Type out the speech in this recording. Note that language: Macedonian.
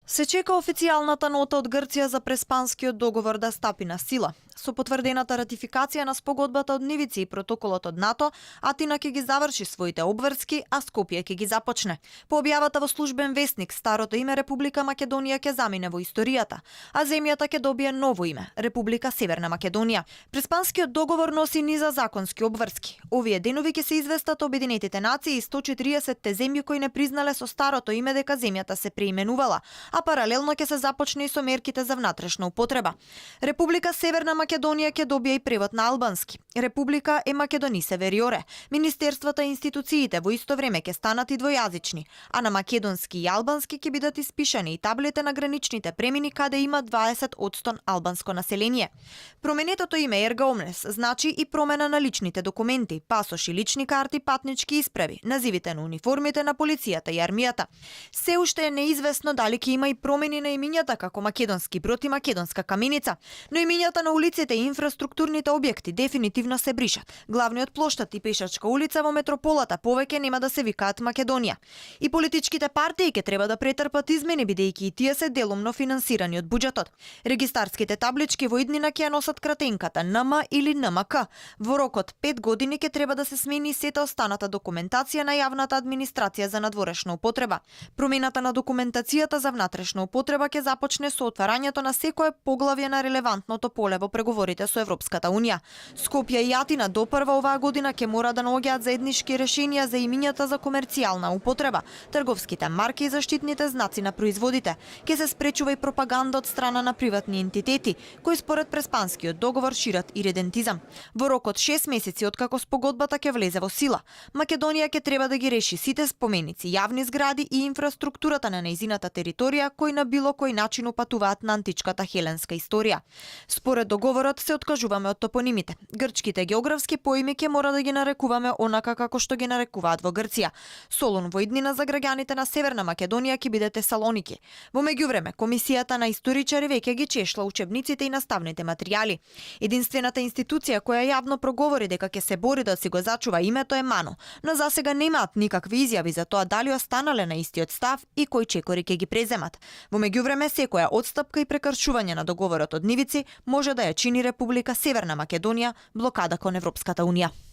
Се чека официјалната нота од Грција за преспанскиот договор да стапи на сила. Со потврдената ратификација на спогодбата од Нивици и протоколот од НАТО, Атина ќе ги заврши своите обврски, а Скопје ќе ги започне. По објавата во службен весник, старото име Република Македонија ќе замине во историјата, а земјата ќе добие ново име Република Северна Македонија. Преспанскиот договор носи низа законски обврски. Овие денови ќе се известат Обединетите нации и 140 земји кои не признале со старото име дека земјата се преименувала, а паралелно ќе се започне и со мерките за внатрешна употреба. Република Северна Македонија ќе добие и превод на албански. Република е Македони Севериоре. Министерствата и институциите во исто време ќе станат и двојазични, а на македонски и албански ќе бидат испишани и таблите на граничните премини каде има 20% албанско население. Променетото име Ерга Омнес значи и промена на личните документи, пасоши, лични карти, патнички исправи, називите на униформите на полицијата и армијата. Се уште е неизвестно дали ќе има и промени на имињата како Македонски Брод и Македонска Каменица, но имињата на улиците и инфраструктурните објекти дефинитивно се бришат. Главниот плоштад и пешачка улица во метрополата повеќе нема да се викаат Македонија. И политичките партии ќе треба да претрпат измени бидејќи и тие се делумно финансирани од буџетот. Регистарските таблички во иднина ќе носат кратенката НМ или НМК. Во рок од 5 години ќе треба да се смени сета останата документација на јавната администрација за надворешна употреба. Промената на документацијата за внатрешна употреба ќе започне со отварањето на секое поглавје на релевантното поле во преговорите со Европската унија. Скопје и Атина до прва оваа година ќе мора да наоѓаат заеднички решенија за имињата за комерцијална употреба, трговските марки и заштитните знаци на производите. Ќе се спречува и пропаганда од страна на приватни ентитети, кои според преспанскиот договор шират иредентизам. Во рок од 6 месеци откако спогодбата ќе влезе во сила, Македонија ќе треба да ги реши сите споменици, јавни згради и инфраструктурата на нејзината територија кои на било кој начин упатуваат на античката хеленска историја. Според договорот се откажуваме од топонимите. Грчките географски поими ќе мора да ги нарекуваме онака како што ги нарекуваат во Грција. Солун во иднина за граѓаните на Северна Македонија ќе биде Тесалоники. Во меѓувреме, комисијата на историчари веќе ги чешла учебниците и наставните материјали. Единствената институција која јавно проговори дека ќе се бори да си го зачува името е МАНО, но засега немаат никакви изјави за тоа дали останале на истиот став и кои чекори ќе ги преземат. Во меѓувреме, секоја отстапка и прекршување на договорот од Нивици може да ја чини Република Северна Македонија блокада кон Европската унија.